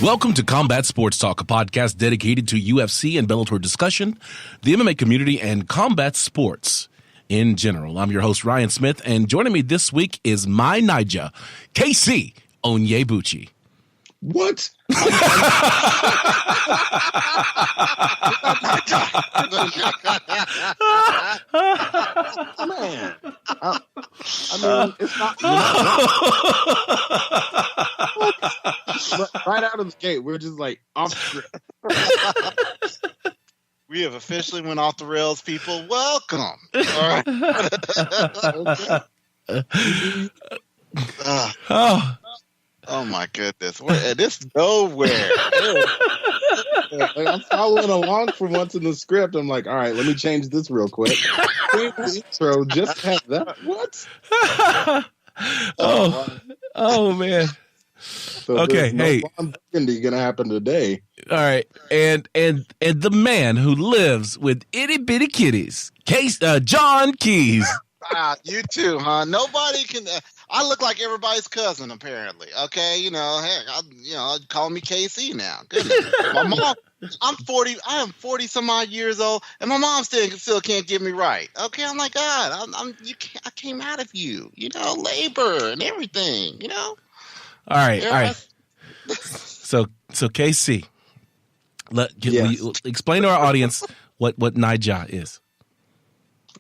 Welcome to Combat Sports Talk, a podcast dedicated to UFC and Bellator discussion, the MMA community, and combat sports in general. I'm your host, Ryan Smith, and joining me this week is my Naija, KC Onyebuchi. What? Man, I mean, it's not right out of the gate. We're just like off script. We have officially went off the rails, people. Welcome. All right. Oh my goodness! This nowhere. Like, I'm following along for once in the script. I'm like, all right, let me change this real quick. Intro, just have that. What? Oh man. So okay, hey, Burgundy gonna happen today. All right, and the man who lives with itty bitty kitties, John Keys. You too, huh? Nobody can. I look like everybody's cousin, apparently. Okay, heck, call me KC now. Goodness. My mom, I'm 40. I am 40 some odd years old, and my mom still can't get me right. Okay, I'm like, God, I came out of you, labor and everything, All right. So KC, explain to our audience what Naija is.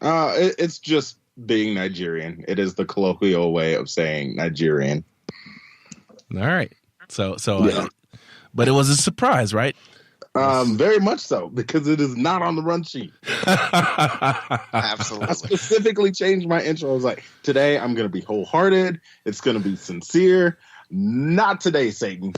It's just being Nigerian. It is the colloquial way of saying Nigerian. All right. So yeah. But it was a surprise, right? Very much so, because it is not on the run sheet. Absolutely. I specifically changed my intro. I was like, today I'm going to be wholehearted. It's going to be sincere. Not today, Satan.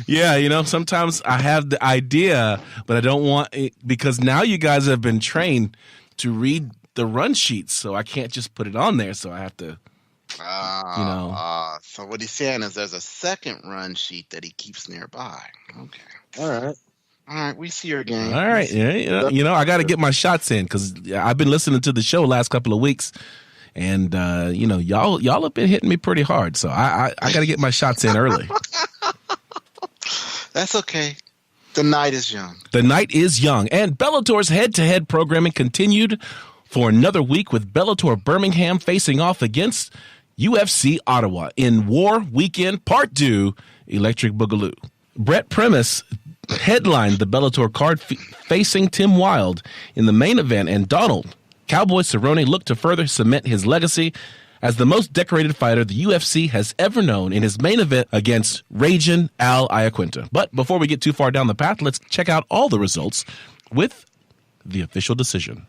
Yeah, sometimes I have the idea, but I don't want it because now you guys have been trained to read the run sheets, so I can't just put it on there. So I have to, So what he's saying is there's a second run sheet that he keeps nearby. Okay. All right. We see your game. All right. Yeah, I got to get my shots in because I've been listening to the show last couple of weeks. And, y'all have been hitting me pretty hard. So I got to get my shots in early. That's okay. The night is young. The night is young. And Bellator's head-to-head programming continued for another week with Bellator Birmingham facing off against UFC Ottawa in War Weekend Part Deux, Electric Boogaloo. Brent Primus headlined the Bellator Card facing Tim Wilde in the main event, and Donald Cowboy Cerrone looked to further cement his legacy as the most decorated fighter the UFC has ever known in his main event against Ragin Al Iaquinta. But before we get too far down the path, let's check out all the results with the official decision.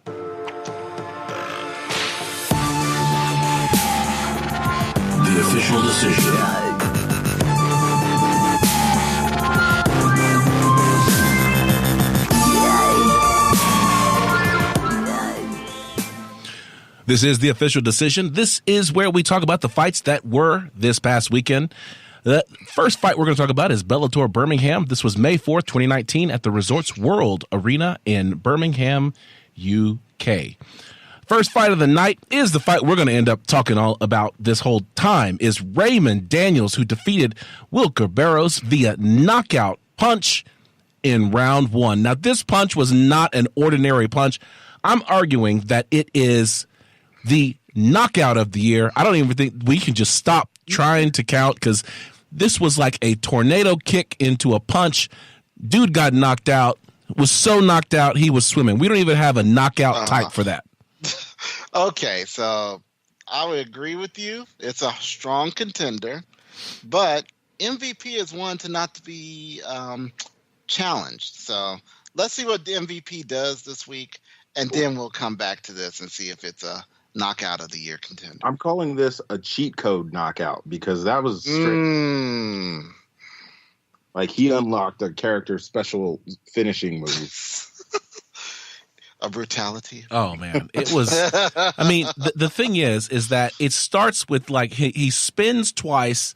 The official decision. This is the official decision. This is where we talk about the fights that were this past weekend. The first fight we're going to talk about is Bellator Birmingham. This was May 4th, 2019 at the Resorts World Arena in Birmingham, UK. First fight of the night is the fight we're going to end up talking all about this whole time is Raymond Daniels, who defeated Wilker Barros via knockout punch in round one. Now, this punch was not an ordinary punch. I'm arguing that it is the knockout of the year. I don't even think we can just stop trying to count because this was like a tornado kick into a punch. Dude got knocked out, was so knocked out he was swimming. We don't even have a knockout type for that. Okay, so I would agree with you. It's a strong contender, but MVP is one to not to be challenged. So let's see what the MVP does this week, and then we'll come back to this and see if it's a knockout of the year contender. I'm calling this a cheat code knockout because that was straight. Like he unlocked a character special finishing move. A brutality. Oh man, it was. I mean, the thing is that it starts with like he spins twice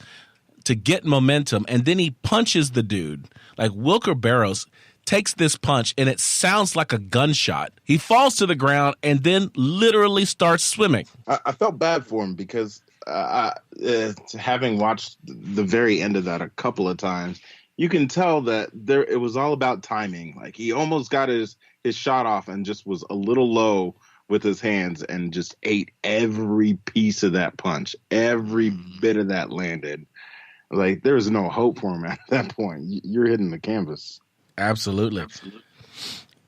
to get momentum, and then he punches the dude. Like Wilker Barros takes this punch, and it sounds like a gunshot. He falls to the ground and then literally starts swimming. I felt bad for him because having watched the very end of that a couple of times, you can tell that it was all about timing. Like he almost got his shot off and just was a little low with his hands and just ate every piece of that punch. Every bit of that landed. Like there was no hope for him at that point. You're hitting the canvas. Absolutely.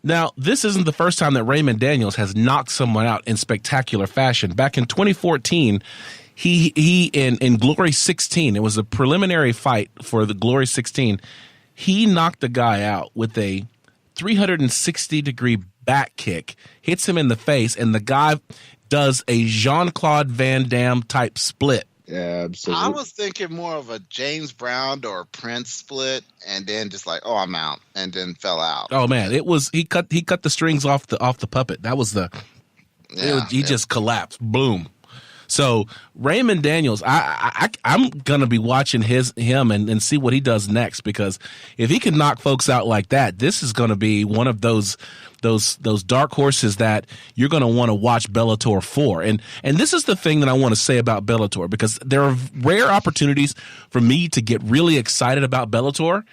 Now, this isn't the first time that Raymond Daniels has knocked someone out in spectacular fashion. Back in 2014, he in Glory 16, it was a preliminary fight for the Glory 16, he knocked the guy out with a 360-degree back kick, hits him in the face, and the guy does a Jean-Claude Van Damme type split. Yeah, absolutely. I was thinking more of a James Brown or Prince split, and then just like, oh, I'm out, and then fell out. Oh man, it was he cut the strings off the puppet. That was he just collapsed. Boom. So Raymond Daniels, I'm gonna be watching him and see what he does next, because if he can knock folks out like that, this is gonna be one of those dark horses that you're gonna want to watch Bellator for. And this is the thing that I want to say about Bellator, because there are rare opportunities for me to get really excited about Bellator.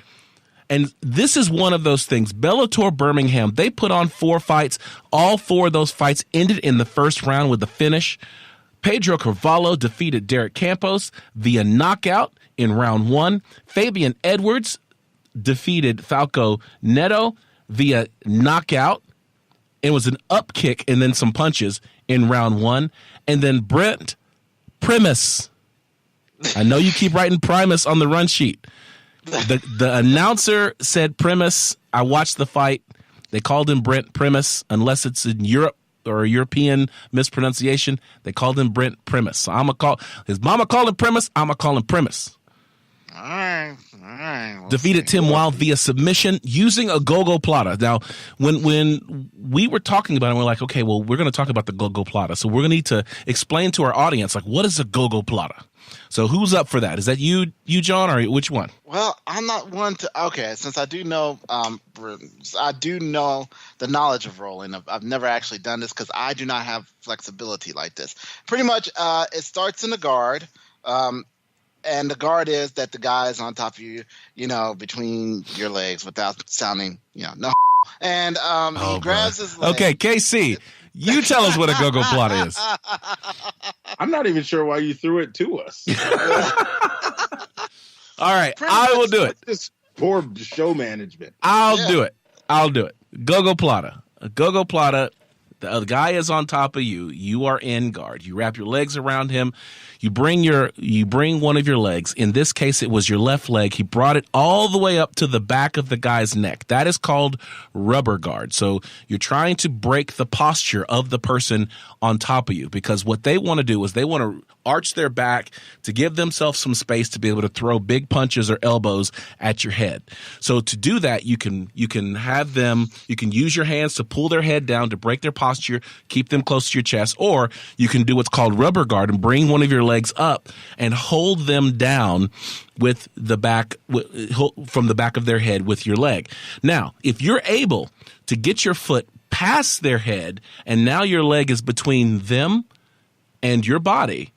And this is one of those things. Bellator Birmingham, they put on 4 fights. All 4 of those fights ended in the first round with a finish. Pedro Carvalho defeated Derek Campos via knockout in round 1. Fabian Edwards defeated Falco Neto via knockout. It was an up kick and then some punches in round 1. And then Brent Primus. I know you keep writing Primus on the run sheet. The announcer said Primus. I watched the fight. They called him Brent Primus, unless it's in Europe or a European mispronunciation. They called him Brent Primus. So I'm going to call his mama called him Primus. I'm going to call him Primus. All right. We'll defeated see. Tim Wilde via submission using a go-go plata. Now, when we were talking about it, we're like, okay, well, we're going to talk about the go-go plata. So we're going to need to explain to our audience, like, what is a go-go plata? So who's up for that? Is that you, John, or which one? Well, I'm not one to. Okay, since I do know the knowledge of rolling. I've never actually done this because I do not have flexibility like this. Pretty much, it starts in the guard. And the guard is that the guy is on top of you, between your legs without sounding, no. And he grabs his leg. Okay, KC, you tell us what a go-go plata is. I'm not even sure why you threw it to us. All right, I will do it. This poor show management. I'll do it. Go-go plata. A go-go plata. The guy is on top of you. You are in guard. You wrap your legs around him. You bring one of your legs. In this case, it was your left leg. He brought it all the way up to the back of the guy's neck. That is called rubber guard. So you're trying to break the posture of the person on top of you, because what they want to do is they want to arch their back to give themselves some space to be able to throw big punches or elbows at your head. So to do that, you can use your hands to pull their head down to break their posture, keep them close to your chest, or you can do what's called rubber guard and bring one of your legs up and hold them down with the back from the back of their head with your leg. Now, if you're able to get your foot past their head and now your leg is between them and your body,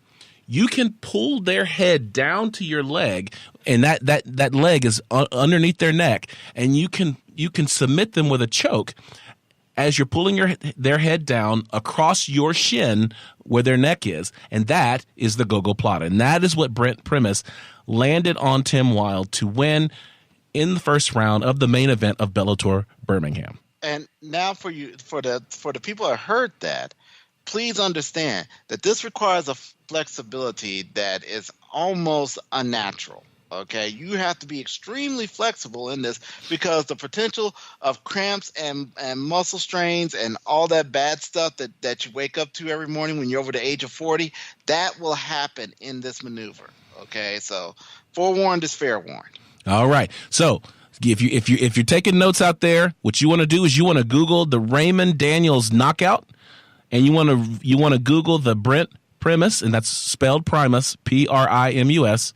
you can pull their head down to your leg, and that leg is underneath their neck, and you can submit them with a choke as you're pulling their head down across your shin where their neck is, and that is the go-go plata. And that is what Brent Primus landed on Tim Wilde to win in the first round of the main event of Bellator Birmingham. And now for the people that heard that, please understand that this requires a flexibility that is almost unnatural. Okay, you have to be extremely flexible in this, because the potential of cramps and muscle strains and all that bad stuff that you wake up to every morning when you're over the age of 40, that will happen in this maneuver. Okay, so forewarned is fair warned. All right, so if you're taking notes out there, what you want to do is you want to Google the Raymond Daniels knockout, and you want to Google the Brent Primus, and that's spelled Primus, Primus,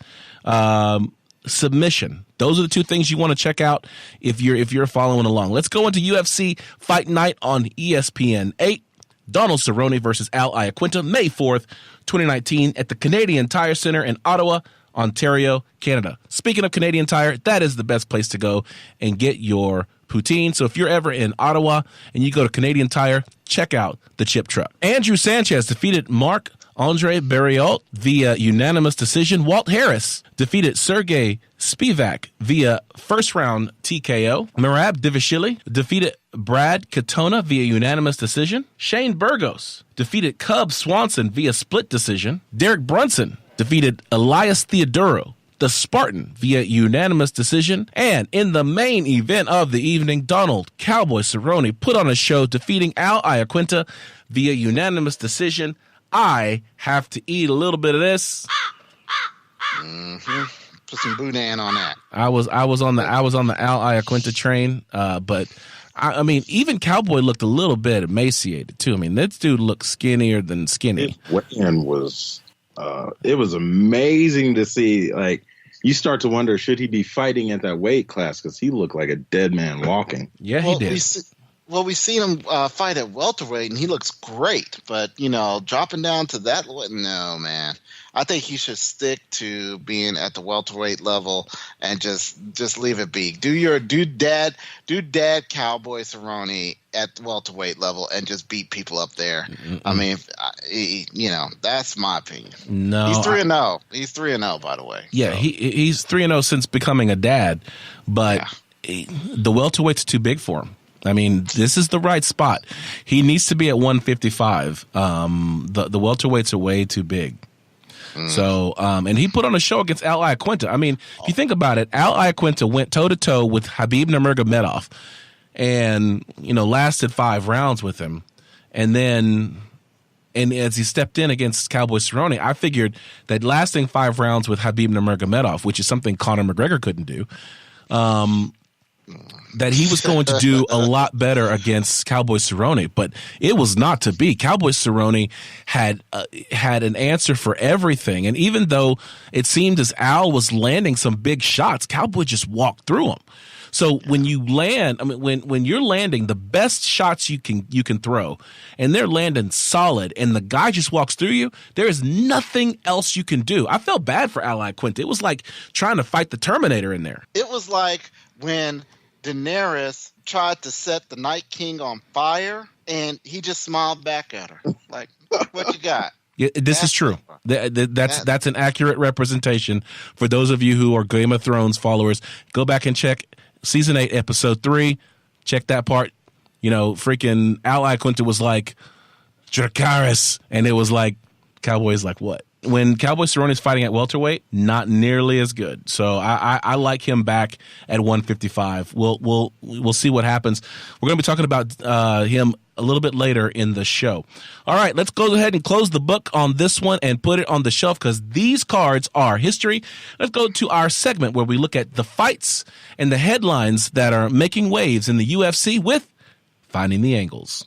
submission. Those are the two things you want to check out if you're following along. Let's go into UFC Fight Night on ESPN 8. Donald Cerrone versus Al Iaquinta, May 4th, 2019 at the Canadian Tire Center in Ottawa, Ontario, Canada. Speaking of Canadian Tire, that is the best place to go and get your poutine. So if you're ever in Ottawa and you go to Canadian Tire, check out the Chip Truck. Andrew Sanchez defeated Marc-Andre Barriault via unanimous decision. Walt Harris defeated Sergey Spivak via first-round TKO. Merab Dvalishvili defeated Brad Katona via unanimous decision. Shane Burgos defeated Cub Swanson via split decision. Derek Brunson defeated Elias Theodoro, the Spartan, via unanimous decision. And in the main event of the evening, Donald Cowboy Cerrone put on a show, defeating Al Iaquinta via unanimous decision. I have to eat a little bit of this. Mm-hmm. Put some boudin on that. I was on the Al Iaquinta train, but I mean, even Cowboy looked a little bit emaciated too. I mean, this dude looked skinnier than skinny. His weigh-in was it was amazing to see. Like, you start to wonder, should he be fighting at that weight class? Because he looked like a dead man walking. Yeah, he did. We've seen him fight at welterweight, and he looks great. But, dropping down to that, no, man. I think he should stick to being at the welterweight level and just leave it be. Do dad Cowboy Cerrone at the welterweight level and just beat people up there. Mm-mm. I mean, that's my opinion. No, he's 3-0. He's 3-0, by the way. Yeah, so. He's 3-0 since becoming a dad, but the welterweight's too big for him. I mean, this is the right spot. He needs to be at 155. The welterweights are way too big. So, and he put on a show against Al Iaquinta. I mean, if you think about it, Al Iaquinta went toe-to-toe with Khabib Nurmagomedov and, lasted 5 rounds with him. And as he stepped in against Cowboy Cerrone, I figured that lasting 5 rounds with Khabib Nurmagomedov, which is something Conor McGregor couldn't do, that he was going to do a lot better against Cowboy Cerrone, but it was not to be. Cowboy Cerrone had an answer for everything, and even though it seemed as Al was landing some big shots, Cowboy just walked through them. So when you land, I mean, when you're landing the best shots you can throw, and they're landing solid, and the guy just walks through you, there is nothing else you can do. I felt bad for Al Iaquinta. It was like trying to fight the Terminator in there. It was like when Daenerys tried to set the Night King on fire, and he just smiled back at her. Like, what you got? Yeah, this is true. That's an accurate representation. For those of you who are Game of Thrones followers, go back and check Season 8, Episode 3. Check that part. Freaking Al Iaquinta was like, Dracarys, and it was like, Cowboy's like, what? When Cowboy Cerrone is fighting at welterweight, not nearly as good. So I like him back at 155. We'll see what happens. We're going to be talking about him a little bit later in the show. All right, let's go ahead and close the book on this one and put it on the shelf because these cards are history. Let's go to our segment where we look at the fights and the headlines that are making waves in the UFC with Finding the Angles.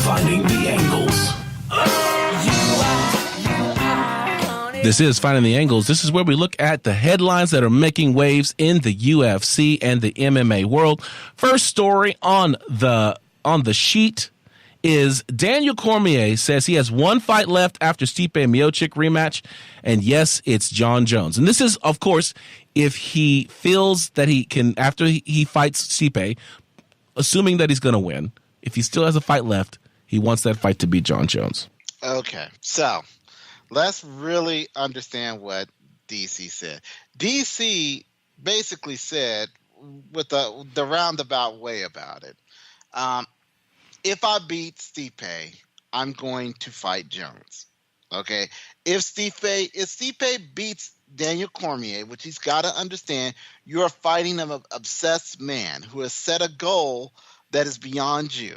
Finding the Angles. This is Finding the Angles. This is where we look at the headlines that are making waves in the UFC and the MMA world. First story on the sheet is Daniel Cormier says he has 1 fight left after Stipe Miocic rematch, and yes, it's Jon Jones. And this is, of course, if he feels that he can, after he fights Stipe, assuming that he's going to win, if he still has a fight left, he wants that fight to be Jon Jones. Okay, so let's really understand what DC said. DC basically said, with the roundabout way about it, if I beat Stipe, I'm going to fight Jones. Okay, if Stipe beats Daniel Cormier, which he's got to understand, you're fighting an obsessed man who has set a goal that is beyond you.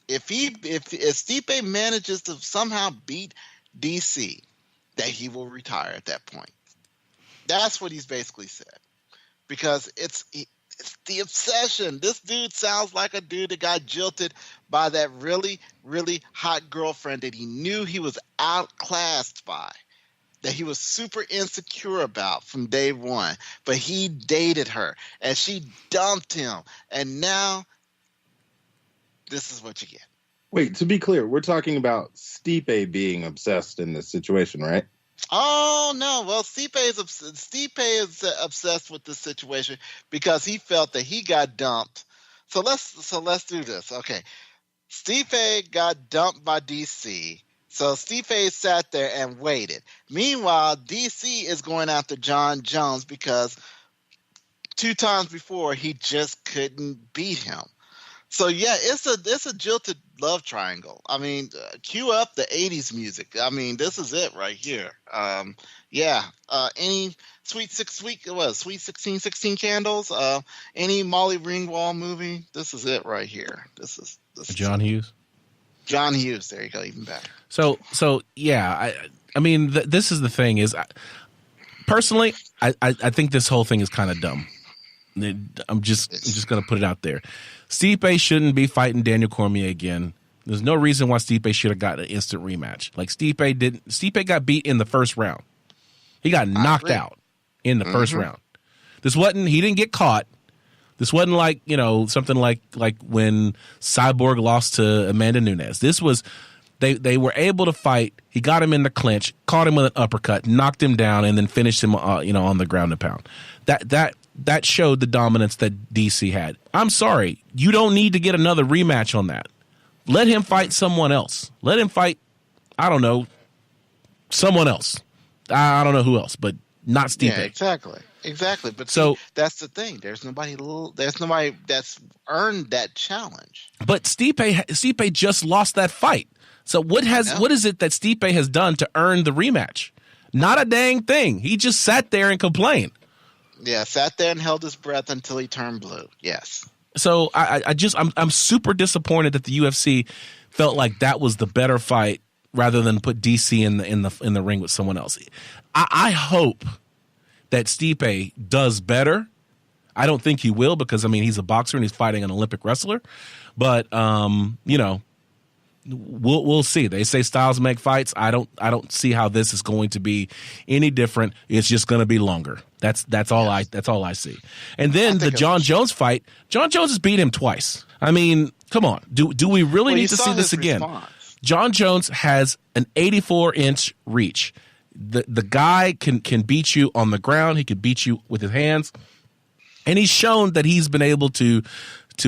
If Stipe manages to somehow beat DC, that he will retire at that point. That's what he's basically said, because it's the obsession. This dude sounds like a dude that got jilted by that really, really hot girlfriend that he knew he was outclassed by. that he was super insecure about from day one, but he dated her and she dumped him, and now this is what you get. Wait, to be clear, we're talking about Stipe being obsessed in this situation, right? Oh no! Well, Stipe is obsessed with this situation because he felt that he got dumped. So let's do this. Okay, Stipe got dumped by DC. So Stipe sat there and waited. Meanwhile, DC is going after Jon Jones because 2 times before he just couldn't beat him. So yeah, it's a jilted love triangle. I mean, cue up the 80s music. I mean, this is it right here. Any Sweet 16 Candles, any Molly Ringwald movie, this is it right here. This is John Hughes. John Hughes, there you go, even better. So yeah, I mean, this is the thing is, personally, I think this whole thing is kind of dumb. I'm just gonna put it out there. Stipe shouldn't be fighting Daniel Cormier again. There's no reason why Stipe should have got an instant rematch. Like Stipe got beat in the first round. He got knocked out in the first round. He didn't get caught. This wasn't like, something like when Cyborg lost to Amanda Nunes. This was, they were able to fight. He got him in the clinch, caught him with an uppercut, knocked him down, and then finished him, on the ground and pound. That showed the dominance that DC had. I'm sorry, you don't need to get another rematch on that. Let him fight someone else. Let him fight, I don't know, someone else. I don't know who else, but not Stipe. Yeah, exactly. But so that's the thing. There's nobody that's earned that challenge. But Stipe just lost that fight. So what is it that Stipe has done to earn the rematch? Not a dang thing. He just sat there and complained. Yeah, sat there and held his breath until he turned blue. Yes. So I'm super disappointed that the UFC felt like that was the better fight rather than put DC in the ring with someone else. I hope that Stipe does better. I don't think he will because he's a boxer and he's fighting an Olympic wrestler. But we'll see. They say styles make fights. I don't see how this is going to be any different. It's just going to be longer. That's all I see. And then the Jon Jones fight. Jon Jones has beat him twice. I mean, come on. Do we really need to see this again? Jon Jones has an 84-inch reach. The guy can beat you on the ground. He can beat you with his hands. And he's shown that he's been able to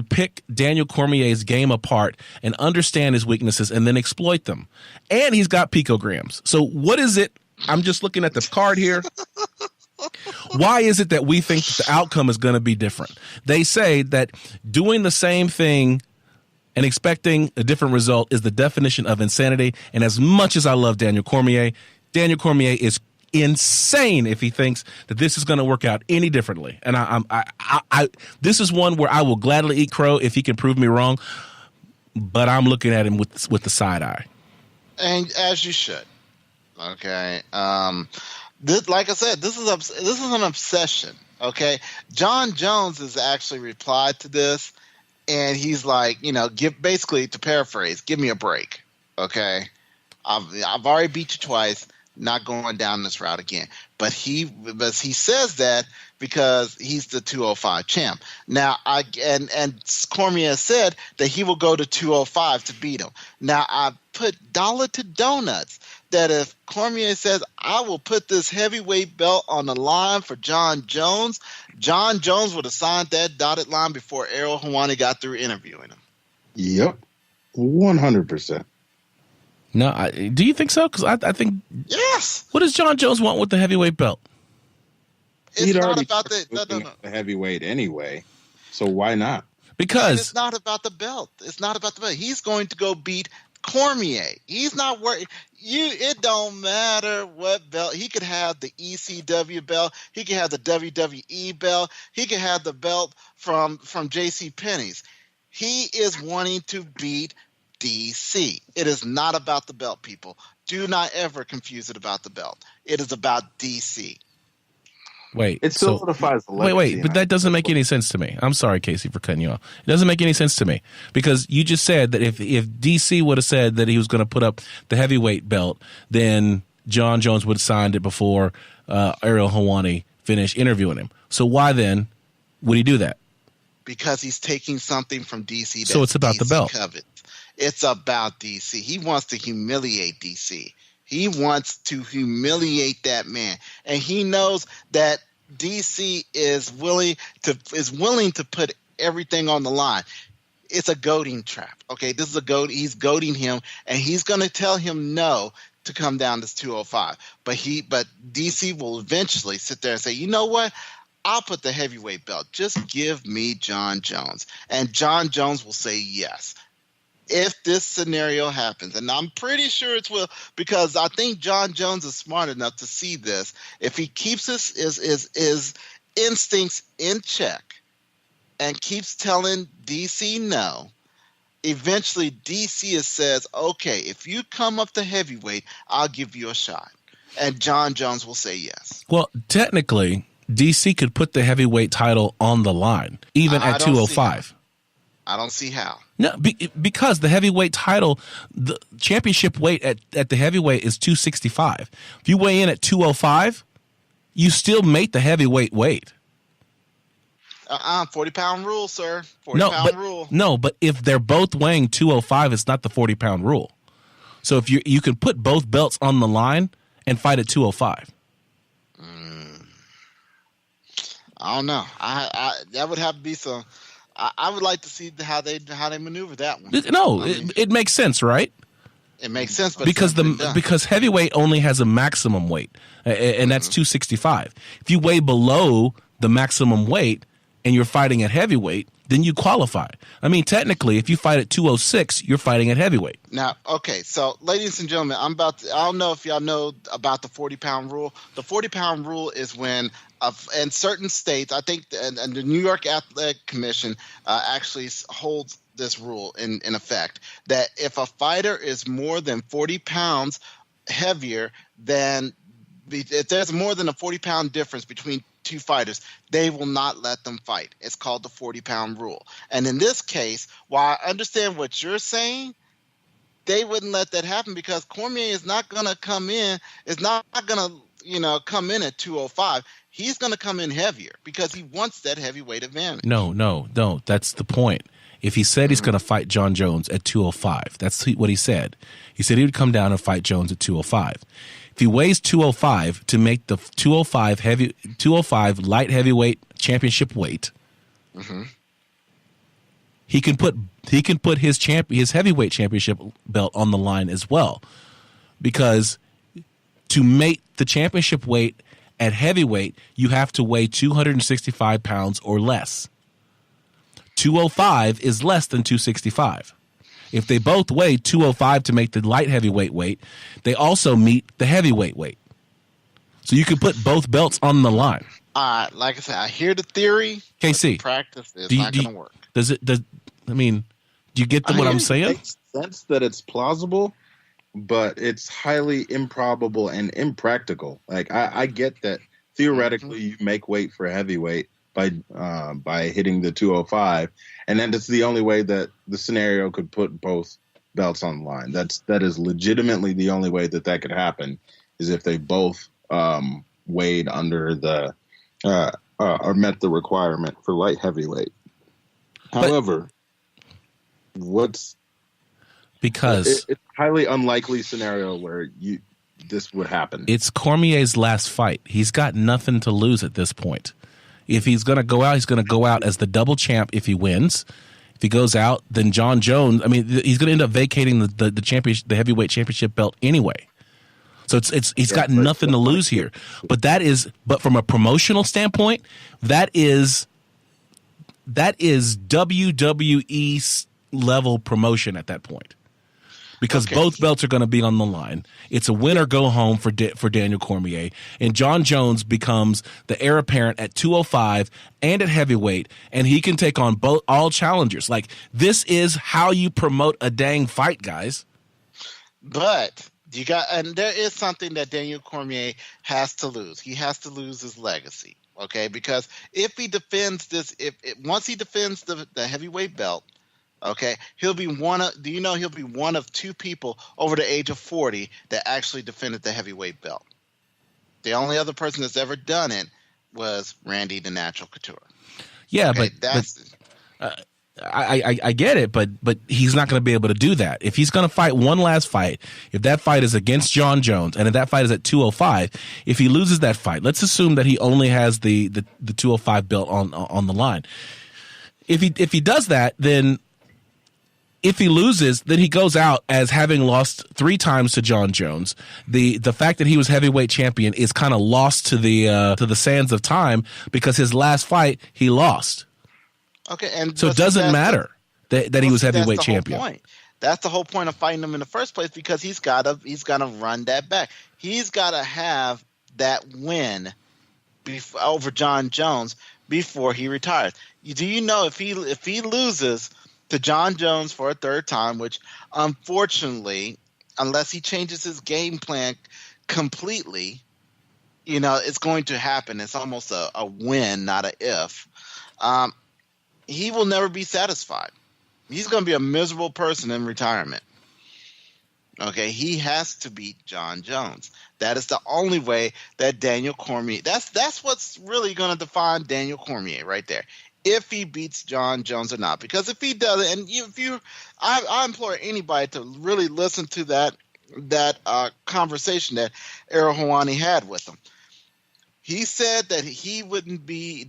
pick Daniel Cormier's game apart and understand his weaknesses and then exploit them. And he's got picograms. So what is it? I'm just looking at the card here. Why is it that we think that the outcome is going to be different? They say that doing the same thing and expecting a different result is the definition of insanity. And as much as I love Daniel Cormier is insane if he thinks that this is going to work out any differently. And I this is one where I will gladly eat crow if he can prove me wrong. But I'm looking at him with the side eye. And as you should. Okay. Like I said, this is an obsession. Okay. Jon Jones has actually replied to this, and he's like, basically, to paraphrase, give me a break. Okay. I've already beat you twice. Not going down this route again. But he says that because he's the 205 champ. Now, and Cormier said that he will go to 205 to beat him. Now, I put dollar to donuts that if Cormier says, I will put this heavyweight belt on the line for Jon Jones would have signed that dotted line before Ariel Helwani got through interviewing him. Yep. 100%. No, do you think so? Because I think yes. What does Jon Jones want with the heavyweight belt? He'd not about the heavyweight anyway, so why not? Because it's not about the belt. It's not about the belt. He's going to go beat Cormier. He's not worried. It don't matter what belt. He could have the ECW belt. He could have the WWE belt. He could have the belt from JCPenney's. He is wanting to beat DC. It is not about the belt, people. Do not ever confuse it about the belt. It is about DC. Wait. It solidifies the legacy. Wait, but that doesn't make any sense to me. I'm sorry, Casey, for cutting you off. It doesn't make any sense to me because you just said that if DC would have said that he was going to put up the heavyweight belt, then Jon Jones would have signed it before Ariel Helwani finished interviewing him. So why then would he do that? Because he's taking something from DC. So it's about DC the belt. Covets. It's about DC. He wants to humiliate DC. He wants to humiliate that man, and he knows that DC is willing to put everything on the line. It's a goading trap. Okay, this is a goad. He's goading him, and he's going to tell him no to come down to 205. But DC will eventually sit there and say, you know what? I'll put the heavyweight belt. Just give me Jon Jones, and Jon Jones will say yes. If this scenario happens, and I'm pretty sure it will, because I think Jon Jones is smart enough to see this. If he keeps his instincts in check and keeps telling DC no, eventually DC says, okay, if you come up to heavyweight, I'll give you a shot. And Jon Jones will say yes. Well, technically, DC could put the heavyweight title on the line, even at 205. I don't see how. No, because the heavyweight title, the championship weight at the heavyweight is 265. If you weigh in at 205, you still make the heavyweight weight. 40-pound rule, sir. 40-pound rule. No, but if they're both weighing 205, it's not the 40-pound rule. So if you can put both belts on the line and fight at 205. I don't know. That would have to be some. I would like to see how they maneuver that one. No, it makes sense, right? It makes sense, but because heavyweight only has a maximum weight, and that's 265. If you weigh below the maximum weight and you're fighting at heavyweight, then you qualify. I mean, technically, if you fight at 206, you're fighting at heavyweight. Now, okay, so ladies and gentlemen, I don't know if y'all know about the 40-pound rule. The 40-pound rule is when, in certain states, I think, and the New York Athletic Commission actually holds this rule in effect, that if a fighter is more than 40 pounds heavier than, if there's more than a 40-pound difference between two fighters, they will not let them fight. It's called the 40-pound rule. And in this case, while I understand what you're saying, they wouldn't let that happen because Cormier is not going to come in, come in at 205. He's going to come in heavier because he wants that heavyweight advantage. No. That's the point. If he said he's going to fight Jon Jones at 205, that's what he said. He said he would come down and fight Jones at 205. If he weighs 205 to make the 205 light heavyweight championship weight, he can put his heavyweight championship belt on the line as well, because to make the championship weight at heavyweight, you have to weigh 265 pounds or less. 205 is less than 265. If they both weigh 205 to make the light heavyweight weight, they also meet the heavyweight weight. So you can put both belts on the line. Like I said, I hear the theory. KC, but the practice is not going to work. Do you get what I'm saying? It makes sense that it's plausible, but it's highly improbable and impractical. Like I get that theoretically you make weight for heavyweight by hitting the 205, and then it's the only way that the scenario could put both belts on the line. That is legitimately the only way that could happen, is if they both weighed under the or met the requirement for light heavyweight. However, it's a highly unlikely scenario where this would happen. It's Cormier's last fight. He's got nothing to lose at this point. If he's going to go out, he's going to go out as the double champ if he wins. If he goes out, then Jon Jones, he's going to end up vacating the heavyweight championship belt anyway. So he's got nothing to lose here. But from a promotional standpoint, that is WWE level promotion at that point. Because both belts are going to be on the line. It's a win or go home for Daniel Cormier. And Jon Jones becomes the heir apparent at 205 and at heavyweight, and he can take on all challengers. Like, this is how you promote a dang fight, guys. But and there is something that Daniel Cormier has to lose. He has to lose his legacy, okay? Because if he defends this, once he defends the heavyweight belt, Okay, he'll be one of. Do you know he'll be one of 2 people over the age of 40 that actually defended the heavyweight belt? The only other person that's ever done it was Randy the Natural Couture. Yeah, Okay, I get it, but he's not going to be able to do that. If he's going to fight one last fight, if that fight is against Jon Jones, and if that fight is at 205, if he loses that fight, let's assume that he only has the 205 belt on the line. If he does that, then if he loses, then he goes out as having lost 3 times to Jon Jones. The fact that he was heavyweight champion is kind of lost to the sands of time because his last fight he lost. Okay, and so it doesn't matter that he was heavyweight champion. That's the whole point of fighting him in the first place, because he's got to run that back. He's got to have that win over Jon Jones before he retires. Do you know if he loses to Jon Jones for a 3rd time, which unfortunately, unless he changes his game plan completely, it's going to happen. It's almost a win, not a if. He will never be satisfied. He's going to be a miserable person in retirement. Okay, he has to beat Jon Jones. That is the only way that Daniel Cormier. That's what's really going to define Daniel Cormier right there. If he beats Jon Jones or not, because if he doesn't, and I implore anybody to really listen to that conversation that Ariel Helwani had with him. He said that he would be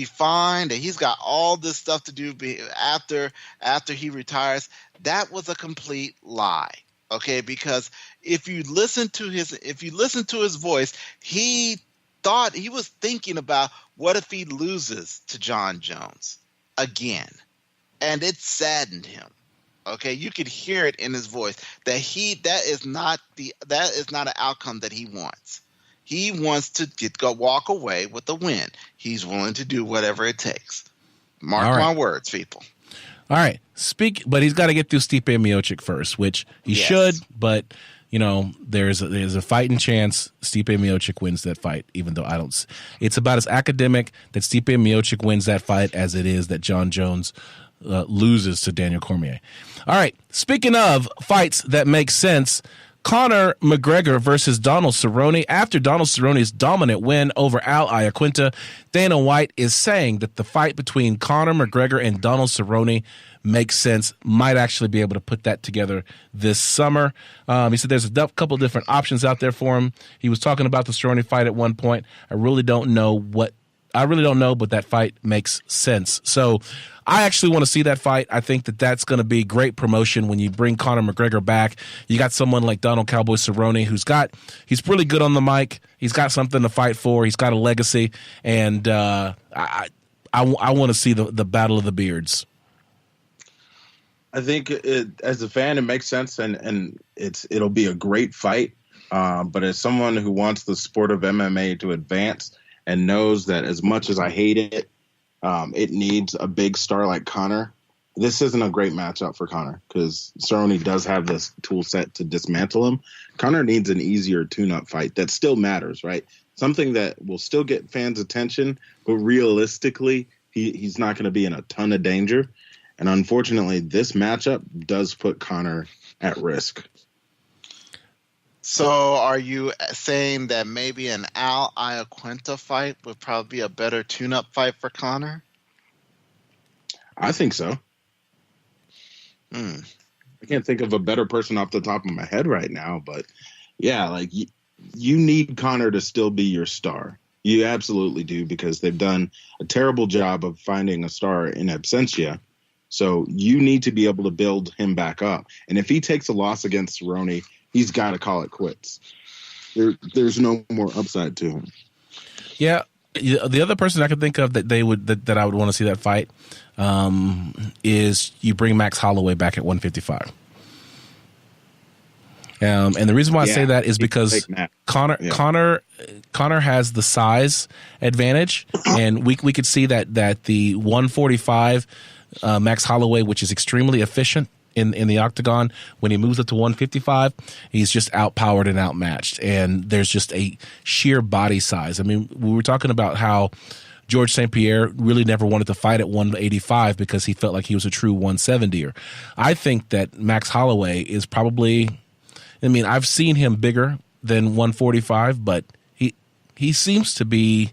fine, that he's got all this stuff to do after he retires. That was a complete lie. Okay, because if you listen to his voice, he thought he was thinking about what if he loses to Jon Jones again, and it saddened him. Okay, you could hear it in his voice that is not an outcome that he wants. He wants to walk away with a win. He's willing to do whatever it takes. Mark my words, people. All right, but he's got to get through Stipe Miocic first, which he should, but. There's a fighting chance Stipe Miocic wins that fight, even though I don't. It's about as academic that Stipe Miocic wins that fight as it is that Jon Jones loses to Daniel Cormier. All right, speaking of fights that make sense, Conor McGregor versus Donald Cerrone. After Donald Cerrone's dominant win over Al Iaquinta, Dana White is saying that the fight between Conor McGregor and Donald Cerrone makes sense, might actually be able to put that together this summer. He said there's a couple different options out there for him. He was talking about the Cerrone fight at one point. I really don't know, but that fight makes sense. So I actually want to see that fight. I think that that's going to be great promotion when you bring Conor McGregor back. You got someone like Donald Cowboy Cerrone he's really good on the mic. He's got something to fight for. He's got a legacy, and I want to see the battle of the beards. I think as a fan, it makes sense, and it'll be a great fight. But as someone who wants the sport of MMA to advance and knows that as much as I hate it, it needs a big star like Conor. This isn't a great matchup for Conor because Cerrone does have this tool set to dismantle him. Conor needs an easier tune-up fight that still matters, right? Something that will still get fans' attention, but realistically, he's not going to be in a ton of danger. And unfortunately, this matchup does put Conor at risk. So are you saying that maybe an Al Iaquinta fight would probably be a better tune-up fight for Conor? I think so. I can't think of a better person off the top of my head right now, but yeah, like you need Conor to still be your star. You absolutely do, because they've done a terrible job of finding a star in absentia. So you need to be able to build him back up. And if he takes a loss against Cerrone, he's got to call it quits. There's no more upside to him. Yeah. The other person I could think of that I would want to see that fight is you bring Max Holloway back at 155. And the reason why I say that is because Conor has the size advantage, and we could see that the 145 Max Holloway, which is extremely efficient in the octagon, when he moves up to 155, he's just outpowered and outmatched. And there's just a sheer body size. I mean, we were talking about how George St. Pierre really never wanted to fight at 185 because he felt like he was a true 170er. I think that Max Holloway is probably, I mean, I've seen him bigger than 145, but he seems to be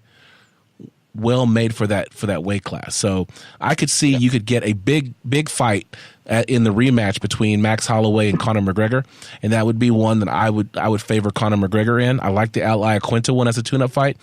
well made for that weight class. So I could see you could get a big fight in the rematch between Max Holloway and Conor McGregor, and that would be one that I would favor Conor McGregor in. I like the Al Iaquinta one as a tune-up fight.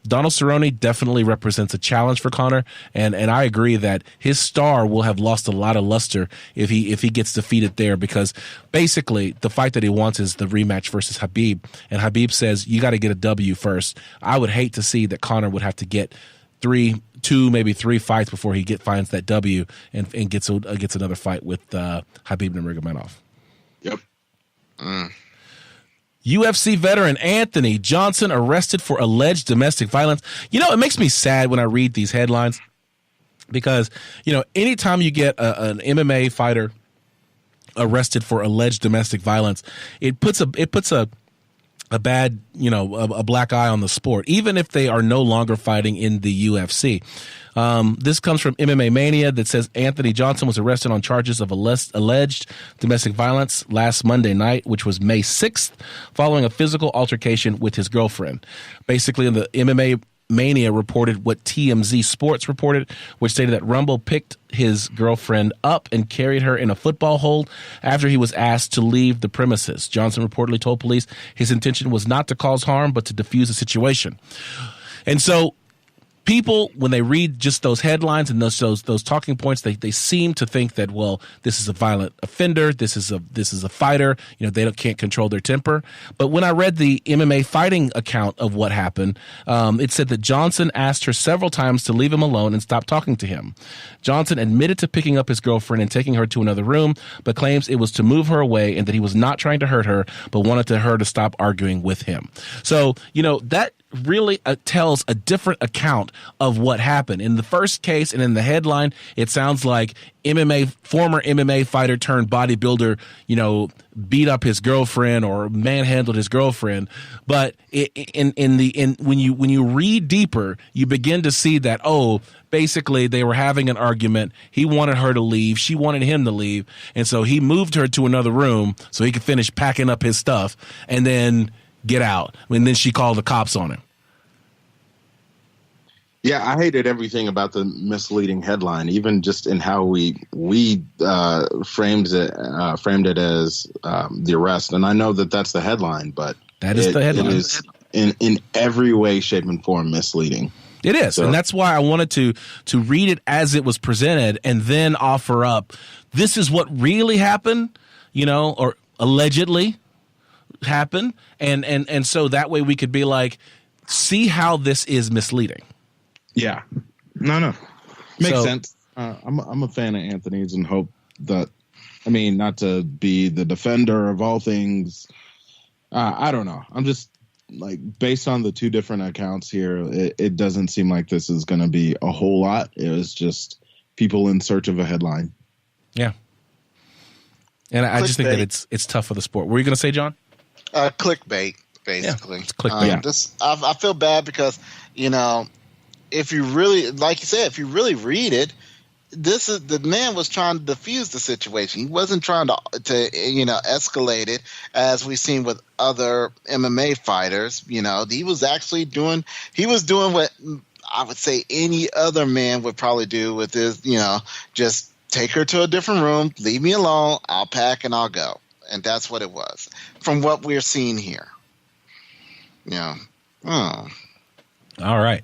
Donald Cerrone definitely represents a challenge for Conor, and I agree that his star will have lost a lot of luster if he gets defeated there, because basically the fight that he wants is the rematch versus Khabib, and Khabib says you got to get a W first. I would hate to see that Conor would have to get two, maybe three fights before he finds that W and gets another fight with Khabib Nurmagomedov. Yep. UFC veteran Anthony Johnson arrested for alleged domestic violence. You know, it makes me sad when I read these headlines because, you know, anytime you get an MMA fighter arrested for alleged domestic violence, it puts a bad, you know, a black eye on the sport, even if they are no longer fighting in the UFC. This comes from MMA Mania that says Anthony Johnson was arrested on charges of alleged domestic violence last Monday night, which was May 6th, following a physical altercation with his girlfriend. Basically, the MMA Mania reported what TMZ Sports reported, which stated that Rumble picked his girlfriend up and carried her in a football hold after he was asked to leave the premises. Johnson reportedly told police his intention was not to cause harm, but to defuse the situation. And so people, when they read just those headlines and those talking points, they seem to think that, well, this is a violent offender, this is a fighter, you know, they can't control their temper. But when I read the MMA fighting account of what happened, it said that Johnson asked her several times to leave him alone and stop talking to him. Johnson admitted to picking up his girlfriend and taking her to another room, but claims it was to move her away and that he was not trying to hurt her, but wanted her to stop arguing with him. So, you know, that really tells a different account of what happened. In the first case and in the headline, it sounds like former MMA fighter turned bodybuilder, you know, beat up his girlfriend or manhandled his girlfriend. But when you read deeper, you begin to see that, oh, basically they were having an argument. He wanted her to leave. She wanted him to leave. And so he moved her to another room so he could finish packing up his stuff and then get out. And then she called the cops on him. Yeah, I hated everything about the misleading headline, even just in how we framed it as the arrest. And I know that that's the headline, but that is the headline. It is in every way, shape, and form misleading. It is, and that's why I wanted to read it as it was presented, and then offer up, this is what really happened, you know, or allegedly happened, and so that way we could be like, see how this is misleading. Yeah, no, makes sense. I'm a fan of Anthony's and hope that, I mean, not to be the defender of all things. I don't know. I'm just like, based on the two different accounts here, it doesn't seem like this is going to be a whole lot. It was just people in search of a headline. Yeah, and I just think that it's tough for the sport. What were you going to say, John? Clickbait, basically. Yeah, it's clickbait. I feel bad because, you know, if you really, like you said, if you really read it, the man was trying to defuse the situation. He wasn't trying to you know, escalate it as we've seen with other MMA fighters. You know, he was doing what I would say any other man would probably do with his, you know, just take her to a different room, leave me alone, I'll pack and I'll go. And that's what it was from what we're seeing here. Yeah. Oh. All right.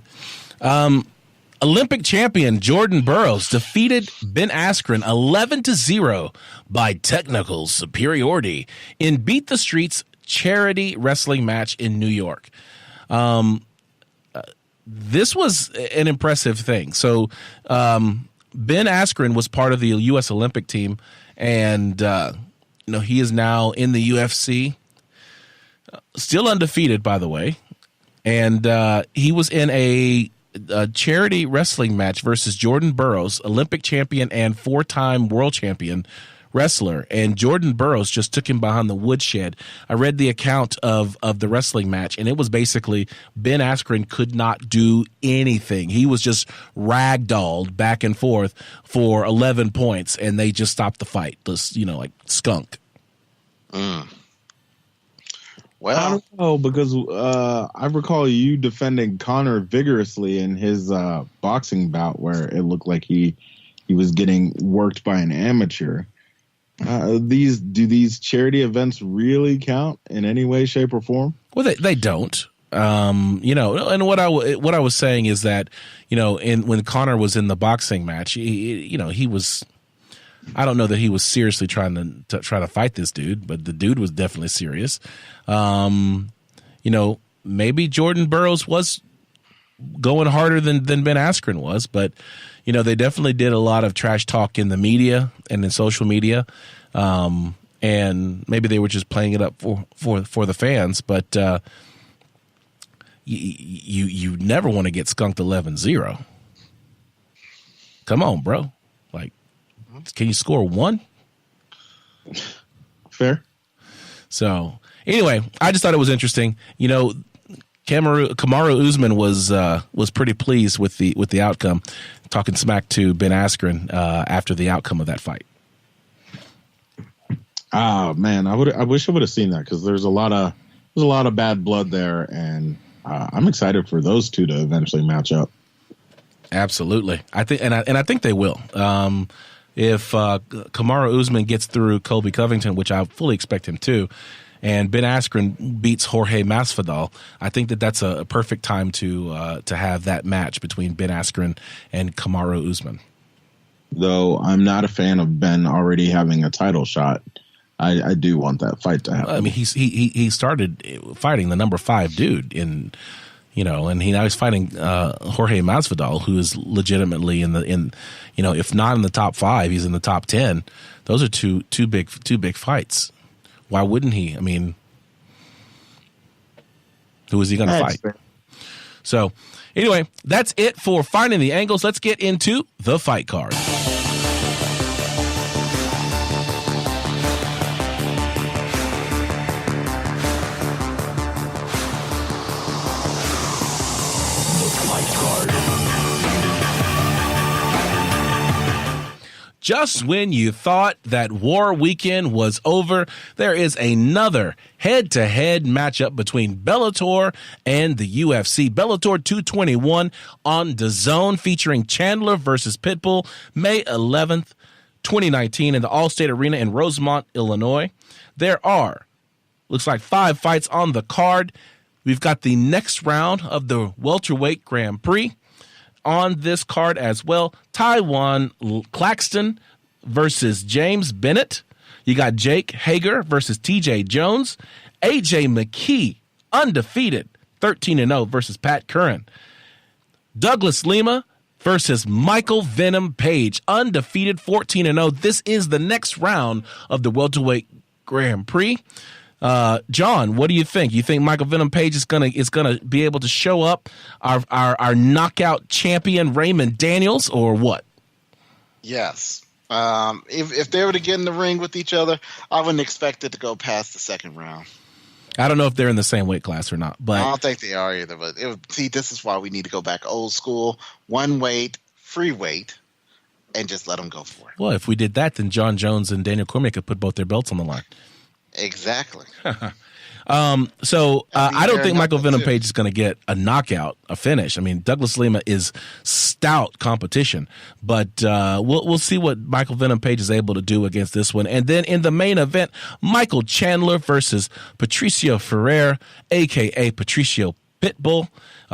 Olympic champion Jordan Burroughs defeated Ben Askren 11-0 by technical superiority in Beat the Streets charity wrestling match in New York. This was an impressive thing. So Ben Askren was part of the U.S. Olympic team, and you know, he is now in the UFC, still undefeated, by the way. And he was in a charity wrestling match versus Jordan Burroughs, Olympic champion and four-time world champion, wrestler, and Jordan Burroughs just took him behind the woodshed. I read the account of the wrestling match, and it was basically Ben Askren could not do anything. He was just ragdolled back and forth for 11 points, and they just stopped the fight. Just, like skunk. Well, I don't know, because I recall you defending Conor vigorously in his boxing bout where it looked like he was getting worked by an amateur. Do these charity events really count in any way, shape, or form? Well, they don't. And what I was saying is that, when Conor was in the boxing match, he was. I don't know that he was seriously trying to fight this dude, but the dude was definitely serious. Maybe Jordan Burroughs was going harder than Ben Askren was, but they definitely did a lot of trash talk in the media and in social media, and maybe they were just playing it up for the fans. But you never want to get skunked 11-0. Come on, bro. Can you score one? Fair. So anyway, I just thought it was interesting. Kamaru Usman was pretty pleased with the outcome, talking smack to Ben Askren after the outcome of that fight. Oh man, I wish I would have seen that, because there's a lot of bad blood there, and I'm excited for those two to eventually match up. Absolutely, I think they will. If Kamaru Usman gets through Colby Covington, which I fully expect him to, and Ben Askren beats Jorge Masvidal, I think that's a perfect time to have that match between Ben Askren and Kamaru Usman. Though I'm not a fan of Ben already having a title shot, I do want that fight to happen. I mean, he started fighting the number 5 dude and now he's fighting Jorge Masvidal, who is legitimately if not in the top 5, he's in the top 10. Those are two big fights. Why wouldn't he? I mean, who is he going to fight? Fair. So anyway, that's it for Finding the Angles. Let's get into the fight card. Just when you thought that War Weekend was over, there is another head-to-head matchup between Bellator and the UFC. Bellator 221 on DAZN, featuring Chandler versus Pitbull, May 11th, 2019 in the Allstate Arena in Rosemont, Illinois. There are, looks like 5 fights on the card. We've got the next round of the welterweight Grand Prix on this card as well. Taiwan Claxton versus James Bennett. You got Jake Hager versus TJ Jones. AJ McKee, undefeated, 13-0 versus Pat Curran. Douglas Lima versus Michael Venom Page, undefeated, 14-0. This is the next round of the welterweight Grand Prix. John, what do you think? You think Michael Venom Page is gonna be able to show up our knockout champion Raymond Daniels, or what? Yes. If they were to get in the ring with each other, I wouldn't expect it to go past the second round. I don't know if they're in the same weight class or not, but I don't think they are either. But this is why we need to go back old school, one weight, free weight, and just let them go for it. Well, if we did that, then Jon Jones and Daniel Cormier could put both their belts on the line. Exactly. So I don't think Michael Venom Page is going to get a knockout, a finish. I mean, Douglas Lima is stout competition, but we'll see what Michael Venom Page is able to do against this one. And then in the main event, Michael Chandler versus Patricio Ferrer, a.k.a. Patricio Pitbull.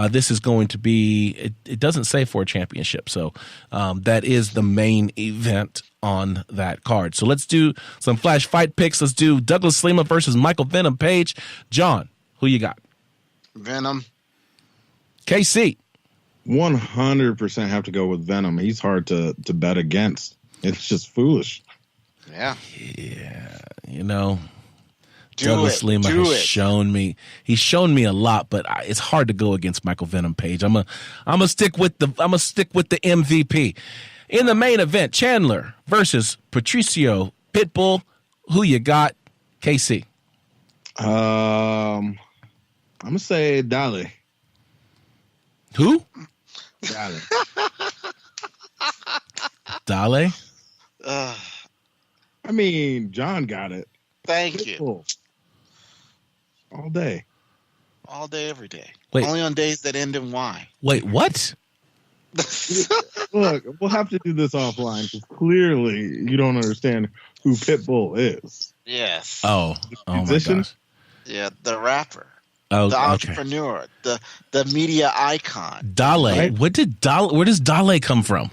This is going to be, it doesn't say for a championship, so that is the main event on that card. So let's do some flash fight picks. Let's do Douglas Lima versus Michael Venom Page. John, who you got? Venom. KC. 100% have to go with Venom. He's hard to bet against. It's just foolish. Yeah. Douglas Lima has shown me. He's shown me a lot, but it's hard to go against Michael Venom Page. I'm gonna stick with the MVP. In the main event, Chandler versus Patricio Pitbull. Who you got? KC. I'm gonna say Dale. Who? Dale. Dale? I mean, John got it. Thank you. Pitbull. All day. All day, every day. Wait. Only on days that end in Y. Wait, what? Look, we'll have to do this offline because clearly you don't understand who Pitbull is. Yes. Oh my musician? gosh. Yeah, the rapper, Oh, the okay. entrepreneur, the media icon. Dale. Right? Where does Dale come from?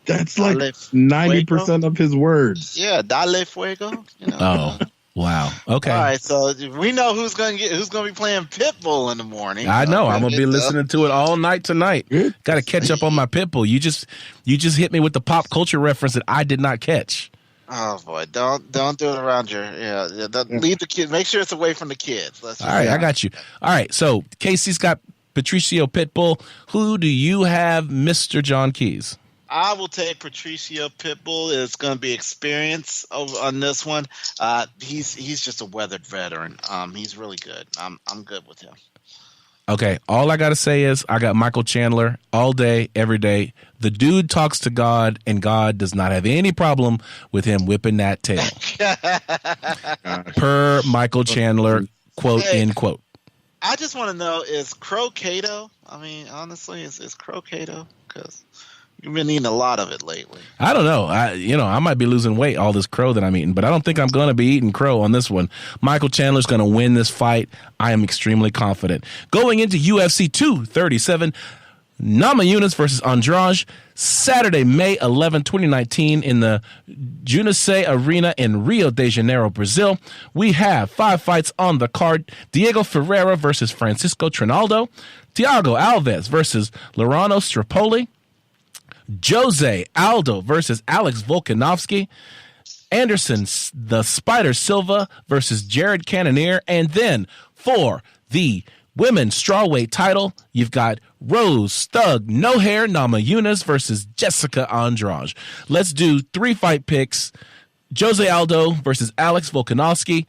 That's like Dale 90% of his words. Yeah, Dale Fuego. You know. Oh, wow. Okay. All right, so we know who's gonna be playing Pitbull in the morning. I know. I'm gonna be Get listening to it all night tonight. Good. Got to catch up on my Pitbull. You just hit me with the pop culture reference that I did not catch. Oh boy, don't do it around your leave the kids. Make sure it's away from the kids. Let's All right, I got you. All right, so Casey's got Patricio Pitbull. Who do you have, Mr. John Keys? I will take Patricio Pitbull. It's going to be experience on this one. He's just a weathered veteran. He's really good. I'm good with him. Okay, all I got to say is I got Michael Chandler all day, every day. The dude talks to God, and God does not have any problem with him whipping that tail. Per Michael Chandler, quote, end quote. I just want to know, is Crow Cato? I mean, honestly, is Crow Cato? Because you've been eating a lot of it lately. I don't know. I might be losing weight, all this crow that I'm eating, but I don't think I'm going to be eating crow on this one. Michael Chandler's going to win this fight. I am extremely confident. Going into UFC 237, Namajunas versus Andrade, Saturday, May 11, 2019, in the Junase Arena in Rio de Janeiro, Brazil. We have 5 fights on the card. Diego Ferreira versus Francisco Trinaldo. Thiago Alves versus Laurano Strapoli. Jose Aldo versus Alex Volkanovski. Anderson the Spider Silva versus Jared Cannonier. And then for the women's strawweight title, you've got Rose Thug No Hair Namajunas versus Jessica Andrade. Let's do 3 fight picks. Jose Aldo versus Alex Volkanovski.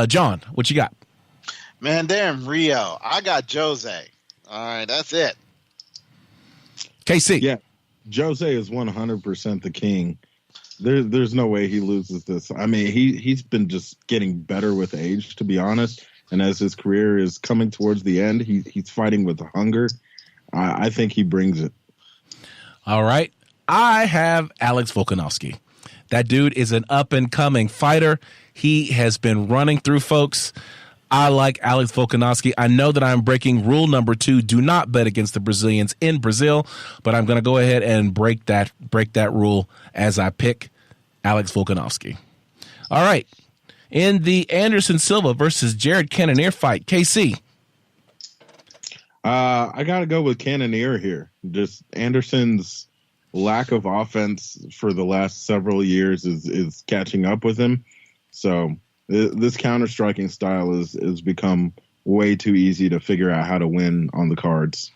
John, what you got? Man, they're in Rio. I got Jose. All right, that's it. KC. Yeah, Jose is 100% the king. There's no way he loses this. I mean, he's been just getting better with age, to be honest. And as his career is coming towards the end, he's fighting with hunger. I think he brings it. All right. I have Alex Volkanovski. That dude is an up-and-coming fighter. He has been running through folks. I like Alex Volkanovski. I know that I'm breaking rule number 2. Do not bet against the Brazilians in Brazil, but I'm going to go ahead and break that rule as I pick Alex Volkanovski. All right. In the Anderson Silva versus Jared Cannonier fight, KC. I got to go with Cannonier here. Just Anderson's lack of offense for the last several years is catching up with him. So this counter-striking style has become way too easy to figure out how to win on the cards.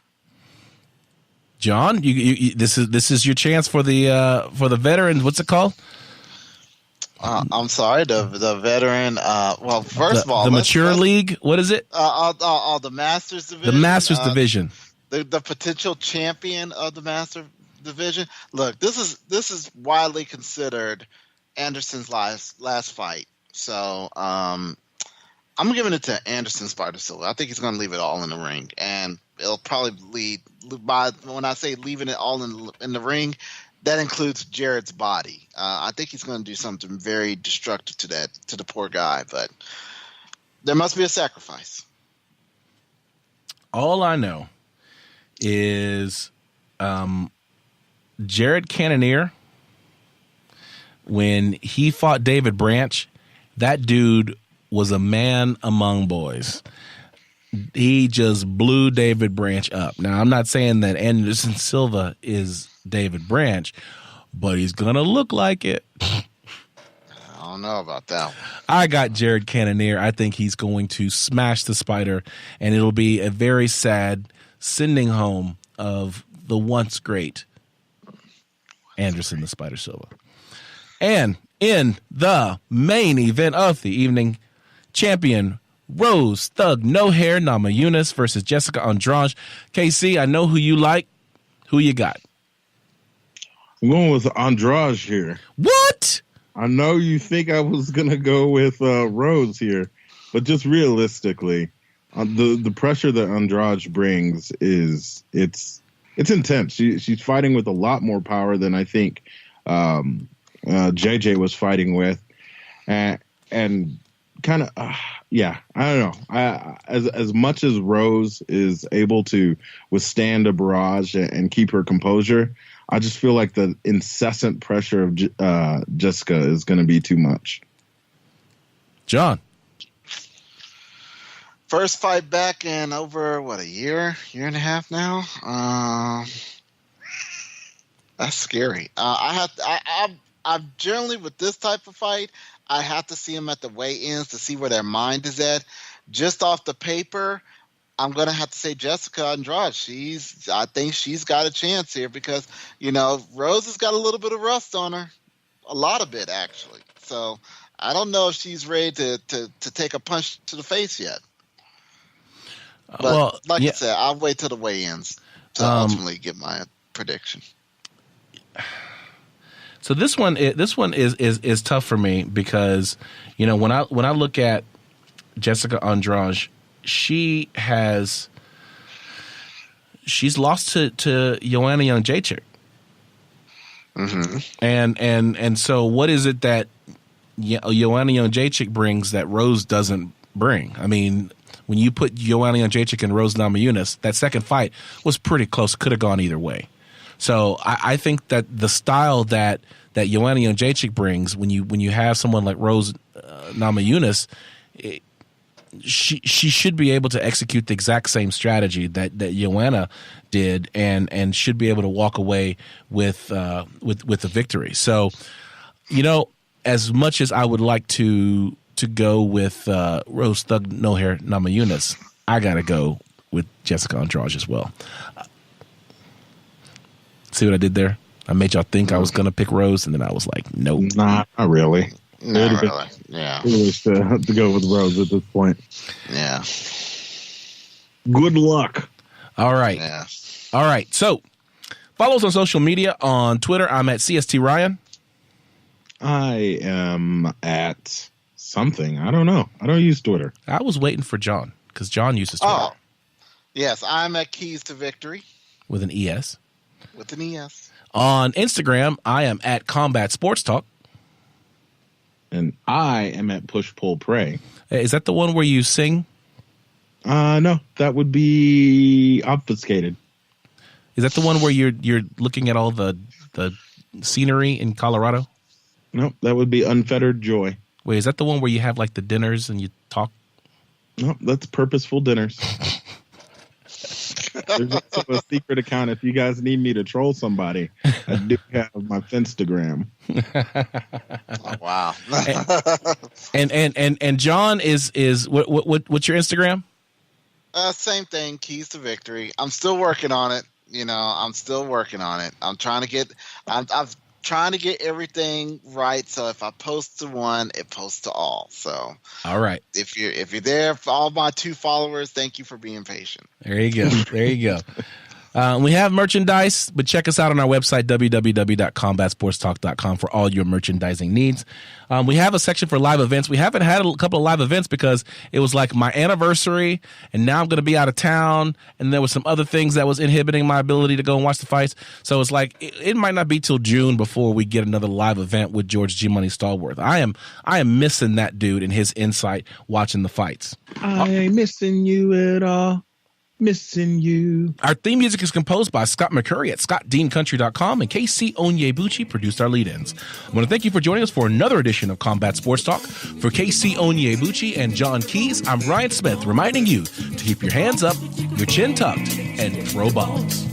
John, this is your chance for the veterans. What's it called? I'm sorry, the veteran. Well, first of all, the mature league. What is it? The Masters division. The Masters division. The potential champion of the Master division. Look, this is widely considered Anderson's last fight. So I'm giving it to Anderson Spider Silva. I think he's going to leave it all in the ring, and it'll probably lead by. When I say leaving it all in the ring, that includes Jared's body. I think he's going to do something very destructive to the poor guy, but there must be a sacrifice. All I know is Jared Cannonier, when he fought David Branch, that dude was a man among boys. He just blew David Branch up. Now, I'm not saying that Anderson Silva is David Branch, but he's going to look like it. I don't know about that one. I got Jared Cannonier. I think he's going to smash the Spider, and it'll be a very sad sending home of the once great Anderson the Spider Silva. And in the main event of the evening, champion Rose Thug No Hair Namajunas versus Jessica Andrade. KC, I know who you like. Who you got? I'm going with Andrade here. What? I know you think I was going to go with Rose here, but just realistically, the pressure that Andrade brings it's intense. She's fighting with a lot more power than I think JJ was fighting with, and kind of I don't know. As much as Rose is able to withstand a barrage and keep her composure, I just feel like the incessant pressure of Jessica is going to be too much. John. First fight back in over a year and a half now. That's scary. I'm generally with this type of fight, I have to see them at the weigh-ins to see where their mind is at. Just off the paper, I'm gonna have to say Jessica Andrade. I think she's got a chance here because Rose has got a little bit of rust on her, a lot of it actually. So I don't know if she's ready to take a punch to the face yet. But I said, I'll wait till the weigh-ins to ultimately get my prediction. So this one is tough for me because when I look at Jessica Andrade, she's lost to Joanna Jędrzejczyk. Mm-hmm. And so what is it that Joanna Jędrzejczyk brings that Rose doesn't bring? I mean, when you put Joanna Jędrzejczyk and Rose Namajunas, that second fight was pretty close, could have gone either way. So I think that the style that Joanna Jędrzejczyk brings, when you have someone like Rose Namajunas, she should be able to execute the exact same strategy that Joanna did, and should be able to walk away with a victory. So, as much as I would like to go with Rose Thug No Hair Namajunas, I gotta go with Jessica Andrade as well. See what I did there? I made y'all think I was going to pick Rose, and then I was like, nope. Nah, not really. Not really. Yeah. To go with Rose at this point. Yeah. Good luck. All right. Yeah. All right. So, follow us on social media. On Twitter, I'm at CST Ryan. I am at something. I don't know. I don't use Twitter. I was waiting for John, because John uses Twitter. Oh. Yes, I'm at Keys to Victory. With an ES. With an ES. On Instagram, I am at Combat Sports Talk. And I am at Push Pull Pray. Is that the one where you sing? No, that would be Obfuscated. Is that the one where you're looking at all the scenery in Colorado? No, that would be Unfettered Joy. Wait, is that the one where you have like the dinners and you talk? No, that's Purposeful Dinners. There's also a secret account if you guys need me to troll somebody. I do have my Finstagram. Oh, wow. and John is what's your Instagram? Same thing, Keys to Victory. I'm still working on it. I'm still working on it. I'm trying to get everything right. So if I post to one, it posts to all. So all right. If you're there for all my 2 followers, thank you for being patient. There you go. There you go. We have merchandise, but check us out on our website, www.combatsportstalk.com, for all your merchandising needs. We have a section for live events. We haven't had a couple of live events because it was like my anniversary, and now I'm going to be out of town, and there was some other things that was inhibiting my ability to go and watch the fights. So it's like it might not be till June before we get another live event with George G. Money Stallworth. I am missing that dude and his insight watching the fights. I ain't missing you at all. Missing you. Our theme music is composed by Scott McCurry at scottdeancountry.com, and KC Onyebuchi produced our lead-ins. I want to thank you for joining us for another edition of Combat Sports Talk. For KC Onyebuchi and John Keys, I'm Ryan Smith, reminding you to keep your hands up, your chin tucked, and throw bombs.